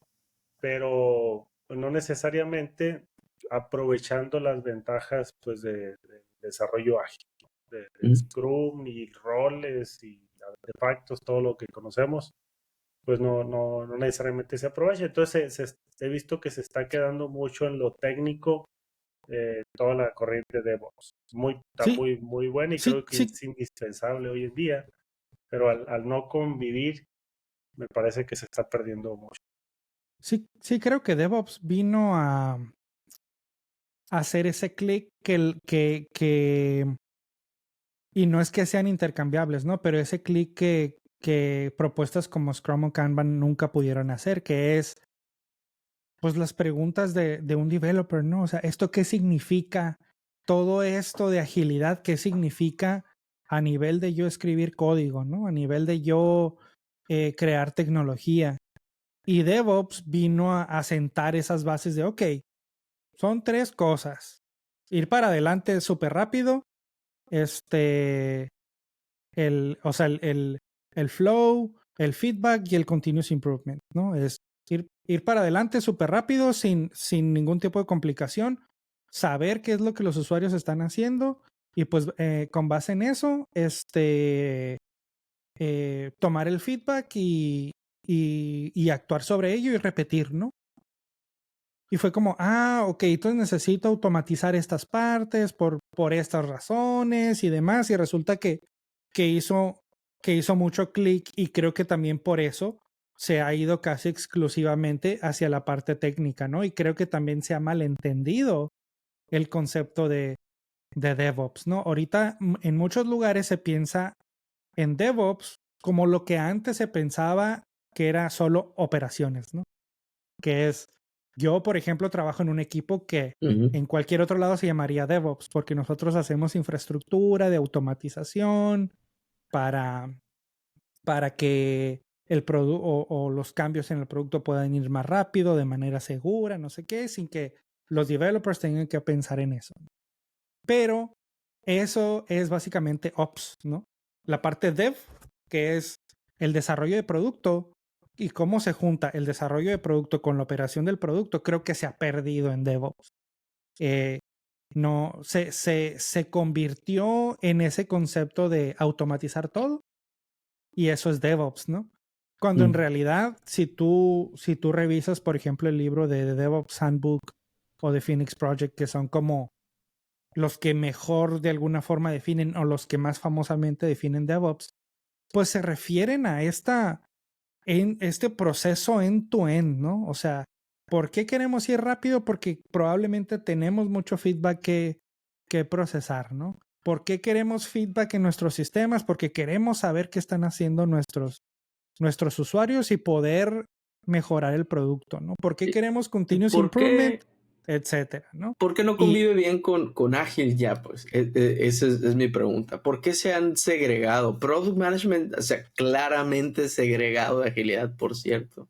pero no necesariamente aprovechando las ventajas pues de desarrollo ágil, de Scrum y roles y artefactos, todo lo que conocemos, pues no necesariamente se aprovecha. Entonces he visto que se está quedando mucho en lo técnico toda la corriente de DevOps. Está muy buena y creo que es indispensable hoy en día, pero al no convivir me parece que se está perdiendo mucho. Sí, creo que DevOps vino a hacer ese clic y no es que sean intercambiables, ¿no? Pero ese clic que propuestas como Scrum o Kanban nunca pudieron hacer, que es pues las preguntas de un developer, ¿no? O sea, ¿esto qué significa? Todo esto de agilidad, ¿qué significa a nivel de yo escribir código, ¿no? A nivel de yo crear tecnología. Y DevOps vino a sentar esas bases de, ok, son 3 cosas. Ir para adelante súper rápido, el flow, el feedback y el continuous improvement, ¿no? Es ir para adelante súper rápido sin ningún tipo de complicación, saber qué es lo que los usuarios están haciendo y pues con base en eso, tomar el feedback y actuar sobre ello y repetir, ¿no? Y fue como, ok, entonces necesito automatizar estas partes por estas razones y demás. Y resulta que hizo mucho clic y creo que también por eso se ha ido casi exclusivamente hacia la parte técnica, ¿no? Y creo que también se ha malentendido el concepto de DevOps, ¿no? Ahorita en muchos lugares se piensa en DevOps como lo que antes se pensaba que era solo operaciones, ¿no? Que es, yo, por ejemplo, trabajo en un equipo que en cualquier otro lado se llamaría DevOps, porque nosotros hacemos infraestructura de automatización para que el producto o los cambios en el producto puedan ir más rápido, de manera segura, no sé qué, sin que los developers tengan que pensar en eso. Pero eso es básicamente Ops, ¿no? La parte Dev, que es el desarrollo de producto, y cómo se junta el desarrollo de producto con la operación del producto, creo que se ha perdido en DevOps. No, se convirtió en ese concepto de automatizar todo y eso es DevOps, ¿no? Cuando en realidad, si tú revisas, por ejemplo, el libro de The DevOps Handbook o de Phoenix Project, que son como los que mejor de alguna forma definen o los que más famosamente definen DevOps, pues se refieren a esta en este proceso end-to-end, ¿no? O sea, ¿por qué queremos ir rápido? Porque probablemente tenemos mucho feedback que procesar, ¿no? ¿Por qué queremos feedback en nuestros sistemas? Porque queremos saber qué están haciendo nuestros usuarios y poder mejorar el producto, ¿no? ¿Por qué queremos continuous ¿Por improvement? qué, Etcétera, ¿no? por qué no Y convive bien con Ágil ya? Pues esa es mi pregunta. ¿Por qué se han segregado? Product Management, o sea, claramente segregado de agilidad, por cierto.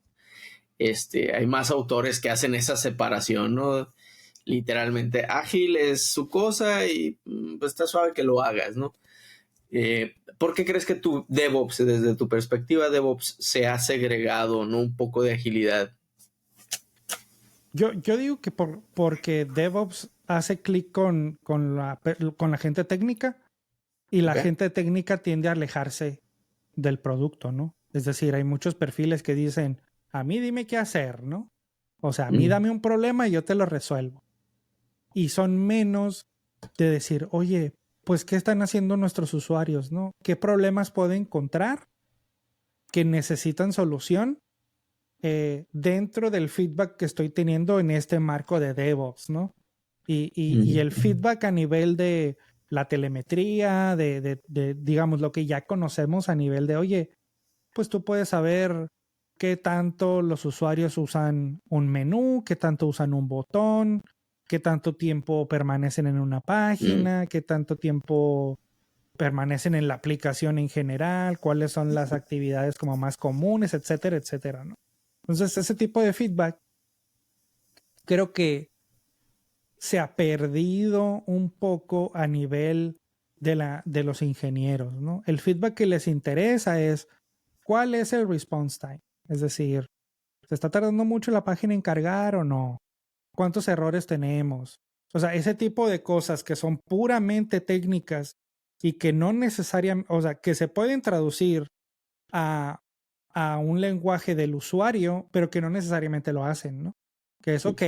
Hay más autores que hacen esa separación, ¿no? Literalmente, ágil es su cosa y pues está suave que lo hagas, ¿no? ¿Por qué crees que tu DevOps, desde tu perspectiva DevOps, se ha segregado, ¿no? Un poco de agilidad. yo digo que porque DevOps hace clic con la gente técnica y la ¿Ok? gente técnica tiende a alejarse del producto, ¿no? Es decir, hay muchos perfiles que dicen, a mí dime qué hacer, ¿no? O sea, a mí dame un problema y yo te lo resuelvo. Y son menos de decir, oye, pues, ¿qué están haciendo nuestros usuarios, no? ¿Qué problemas puedo encontrar que necesitan solución dentro del feedback que estoy teniendo en este marco de DevOps, ¿no? Y el feedback a nivel de la telemetría, digamos, lo que ya conocemos a nivel de, oye, pues tú puedes saber qué tanto los usuarios usan un menú, qué tanto usan un botón, qué tanto tiempo permanecen en una página, qué tanto tiempo permanecen en la aplicación en general, cuáles son las actividades como más comunes, etcétera, etcétera, ¿no? Entonces, ese tipo de feedback creo que se ha perdido un poco a nivel de los ingenieros, ¿no? El feedback que les interesa es cuál es el response time. Es decir, ¿se está tardando mucho la página en cargar o no? ¿Cuántos errores tenemos? O sea, ese tipo de cosas que son puramente técnicas y que no necesariamente, o sea, que se pueden traducir a, a un lenguaje del usuario, pero que no necesariamente lo hacen, ¿no? Que es, ok,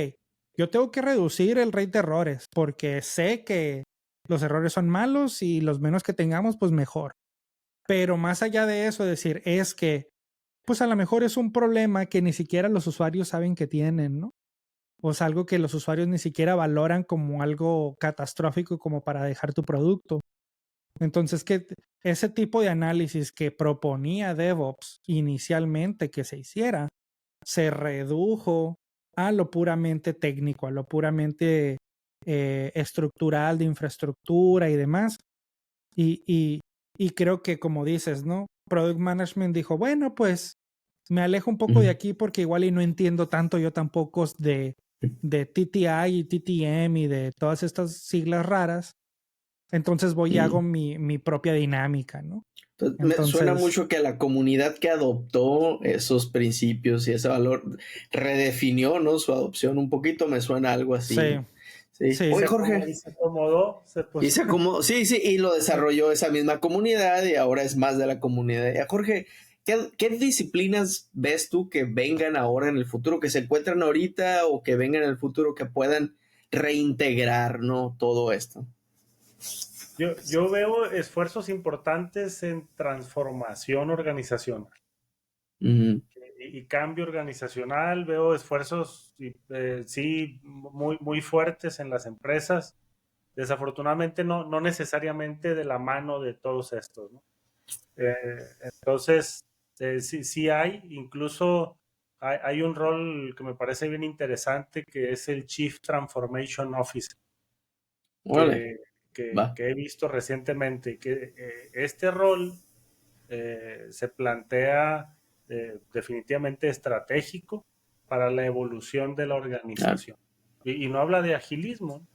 yo tengo que reducir el rate de errores porque sé que los errores son malos y los menos que tengamos, pues mejor. Pero más allá de eso, decir, es que, pues a lo mejor es un problema que ni siquiera los usuarios saben que tienen, ¿no? O es algo que los usuarios ni siquiera valoran como algo catastrófico como para dejar tu producto. Entonces, que ese tipo de análisis que proponía DevOps inicialmente que se hiciera, se redujo a lo puramente técnico, a lo puramente estructural de infraestructura y demás. Y creo que, como dices, ¿no? Product Management dijo, bueno, pues me alejo un poco de aquí porque igual y no entiendo tanto yo tampoco de TTI y TTM y de todas estas siglas raras. Entonces voy y hago mi propia dinámica, ¿no? Entonces, me suena Entonces, mucho que la comunidad que adoptó esos principios y ese valor redefinió, ¿no? Su adopción un poquito, me suena algo así, sí, ¿no? Sí. sí. Oye, Jorge. Y se acomodó, se Y puso. se acomodó, sí, sí, y lo desarrolló esa misma comunidad y ahora es más de la comunidad. Jorge, ¿qué disciplinas ves tú que vengan ahora en el futuro, que se encuentran ahorita o que vengan en el futuro que puedan reintegrar, ¿no? Todo esto. Yo veo esfuerzos importantes en transformación organizacional Ujú. y cambio organizacional. Veo esfuerzos, sí, muy fuertes en las empresas. Desafortunadamente no necesariamente de la mano de todos estos, ¿no? Entonces, sí hay, incluso hay un rol que me parece bien interesante que es el Chief Transformation Officer, Órale, que he visto recientemente, que este rol se plantea definitivamente estratégico para la evolución de la claro. organización. Y no habla de agilismo,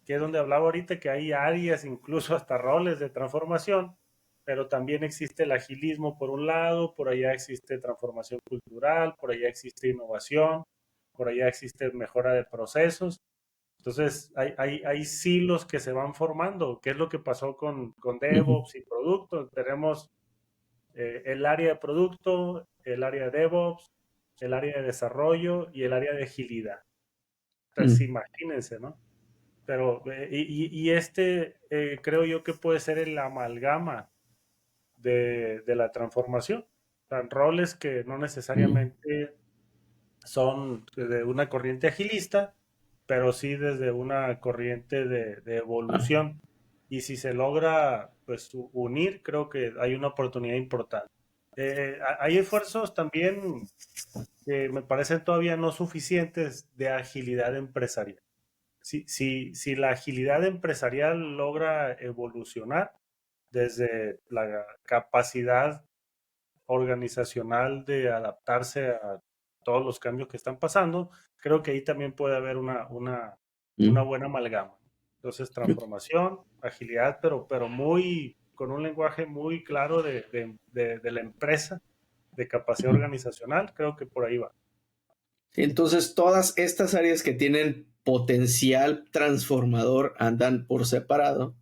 que es donde hablaba ahorita, que hay áreas, incluso hasta roles de transformación, pero también existe el agilismo por un lado, por allá existe transformación cultural, por allá existe innovación, por allá existe mejora de procesos. Entonces, hay silos que se van formando. ¿Qué es lo que pasó con Ujú. DevOps y producto? Tenemos el área de producto, el área de DevOps, el área de desarrollo y el área de agilidad. Entonces, Mm. imagínense, ¿no? Pero, creo yo que puede ser el amalgama de la transformación. Son roles que no necesariamente son de una corriente agilista, pero sí desde una corriente de evolución. Y si se logra pues unir, creo que hay una oportunidad importante. Hay esfuerzos también que me parecen todavía no suficientes de agilidad empresarial. Si la agilidad empresarial logra evolucionar desde la capacidad organizacional de adaptarse a todos los cambios que están pasando, creo que ahí también puede haber una buena amalgama. Entonces, transformación, agilidad, pero muy, con un lenguaje muy claro de la empresa, de capacidad organizacional, creo que por ahí va. Sí, entonces, todas estas áreas que tienen potencial transformador andan por separado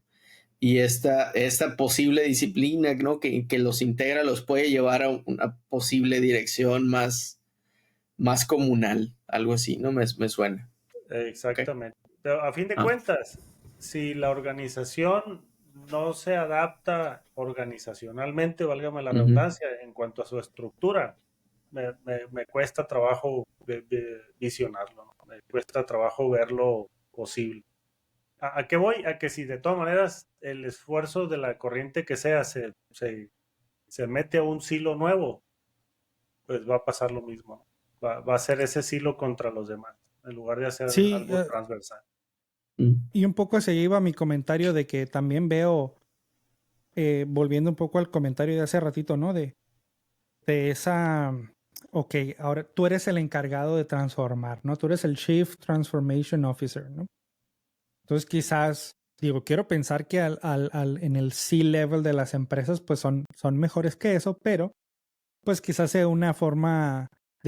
y esta posible disciplina, ¿no? que los integra, los puede llevar a una posible dirección más comunal, algo así, ¿no? Me suena. Exactamente. Pero a fin de cuentas, si la organización no se adapta organizacionalmente, válgame la redundancia, en cuanto a su estructura, me cuesta trabajo visionarlo, ¿no? Me cuesta trabajo verlo posible. ¿A qué voy? A que si de todas maneras el esfuerzo de la corriente que sea se mete a un silo nuevo, pues va a pasar lo mismo, ¿no? Va a ser ese silo contra los demás, en lugar de hacer Sí, algo transversal. y un poco se iba mi comentario de que también veo, volviendo un poco al comentario de hace ratito, ¿no? De esa, ok, ahora tú eres el encargado de transformar, ¿no? Tú eres el Chief Transformation Officer, ¿no? Entonces quizás, digo, quiero pensar que en el C-level de las empresas pues son mejores que eso, pero pues quizás sea de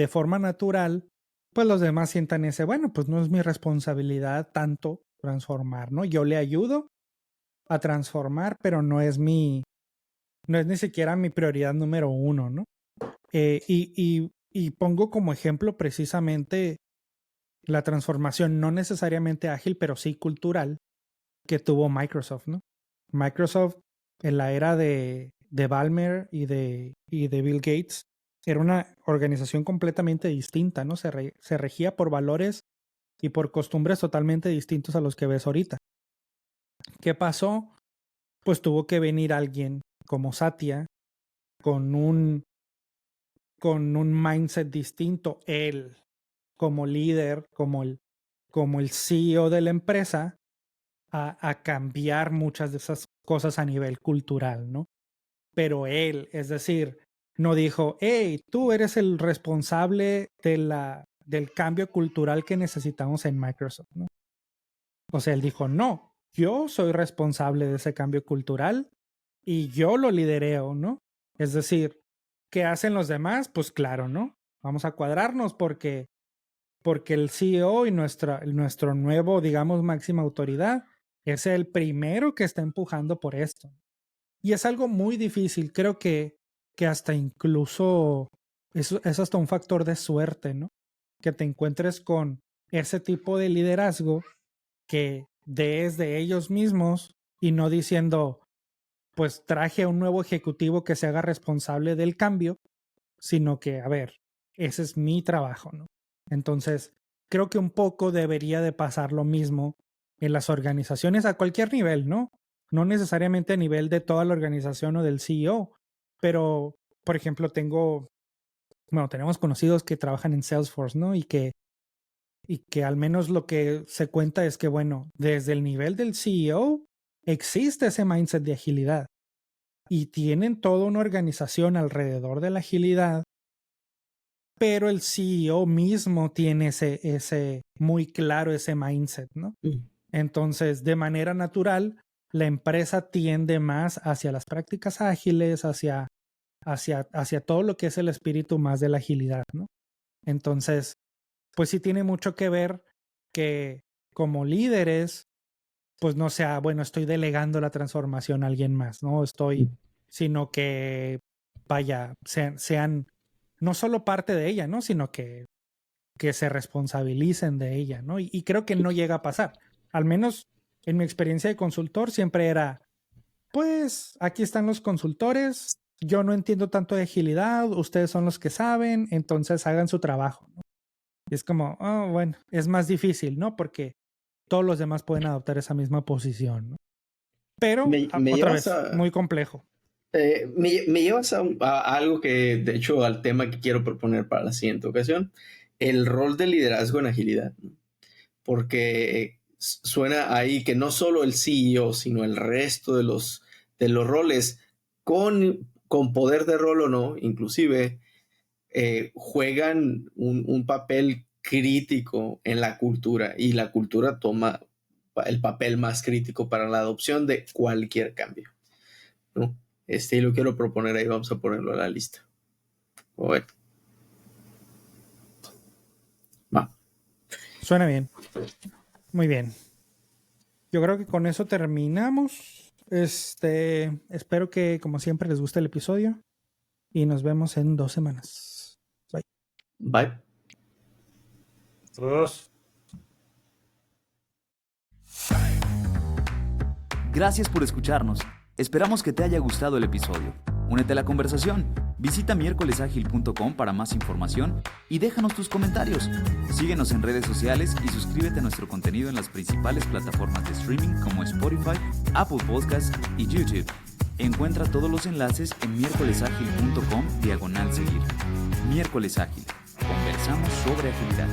forma natural, pues los demás sientan ese, bueno, pues no es mi responsabilidad tanto transformar, ¿no? Yo le ayudo a transformar, pero no es ni siquiera mi prioridad número uno, ¿no? Y pongo como ejemplo precisamente la transformación no necesariamente ágil, pero sí cultural que tuvo Microsoft, ¿no? Microsoft en la era de Ballmer y de Bill Gates era una organización completamente distinta, ¿no? Se regía por valores y por costumbres totalmente distintos a los que ves ahorita. ¿Qué pasó? Pues tuvo que venir alguien como Satya con un mindset distinto, él como líder, como el CEO de la empresa, a cambiar muchas de esas cosas a nivel cultural, ¿no? Pero él, es decir, no dijo, hey, tú eres el responsable del cambio cultural que necesitamos en Microsoft, ¿no? O sea, él dijo, no, yo soy responsable de ese cambio cultural y yo lo lidereo, ¿no? Es decir, ¿qué hacen los demás? Pues claro, ¿no? Vamos a cuadrarnos porque el CEO y nuestro nuevo, digamos, máxima autoridad es el primero que está empujando por esto. Y es algo muy difícil. Creo que hasta incluso es hasta un factor de suerte, ¿no? Que te encuentres con ese tipo de liderazgo que des de ellos mismos y no diciendo, pues traje a un nuevo ejecutivo que se haga responsable del cambio, sino que, a ver, ese es mi trabajo, ¿no? Entonces, creo que un poco debería de pasar lo mismo en las organizaciones a cualquier nivel, ¿no? No necesariamente a nivel de toda la organización o del CEO, pero, por ejemplo, tenemos conocidos que trabajan en Salesforce, ¿no? Y que al menos lo que se cuenta es que, bueno, desde el nivel del CEO existe ese mindset de agilidad y tienen toda una organización alrededor de la agilidad, pero el CEO mismo tiene ese muy claro ese mindset, ¿no? Entonces, de manera natural, la empresa tiende más hacia las prácticas ágiles, hacia todo lo que es el espíritu más de la agilidad, ¿no? Entonces, pues sí tiene mucho que ver que como líderes, pues no sea, bueno, estoy delegando la transformación a alguien más, ¿no? Sino que, vaya, sean no solo parte de ella, ¿no? Sino que se responsabilicen de ella, ¿no? Y creo que no llega a pasar. Al menos en mi experiencia de consultor siempre era, pues aquí están los consultores, yo no entiendo tanto de agilidad, ustedes son los que saben, entonces hagan su trabajo, ¿no? Y es como, oh, bueno, es más difícil, ¿no? Porque todos los demás pueden adoptar esa misma posición, ¿no? Pero, Me otra llevas vez, muy complejo. me llevas a algo que, de hecho, al tema que quiero proponer para la siguiente ocasión, el rol de liderazgo en agilidad, ¿no? Porque suena ahí que no solo el CEO, sino el resto de los roles, con poder de rol o no, inclusive, juegan un papel crítico en la cultura, y la cultura toma el papel más crítico para la adopción de cualquier cambio, ¿no? Y lo quiero proponer ahí, vamos a ponerlo a la lista. Bueno. Va. Suena bien. Muy bien. Yo creo que con eso terminamos. Espero que, como siempre, les guste el episodio. Y nos vemos en 2 semanas. Bye. Bye. Saludos. Gracias por escucharnos. Esperamos que te haya gustado el episodio. Únete a la conversación. Visita miércolesagil.com para más información y déjanos tus comentarios. Síguenos en redes sociales y suscríbete a nuestro contenido en las principales plataformas de streaming como Spotify, Apple Podcasts y YouTube. Encuentra todos los enlaces en miércolesagil.com/seguir. Miércoles Ágil. Conversamos sobre agilidad.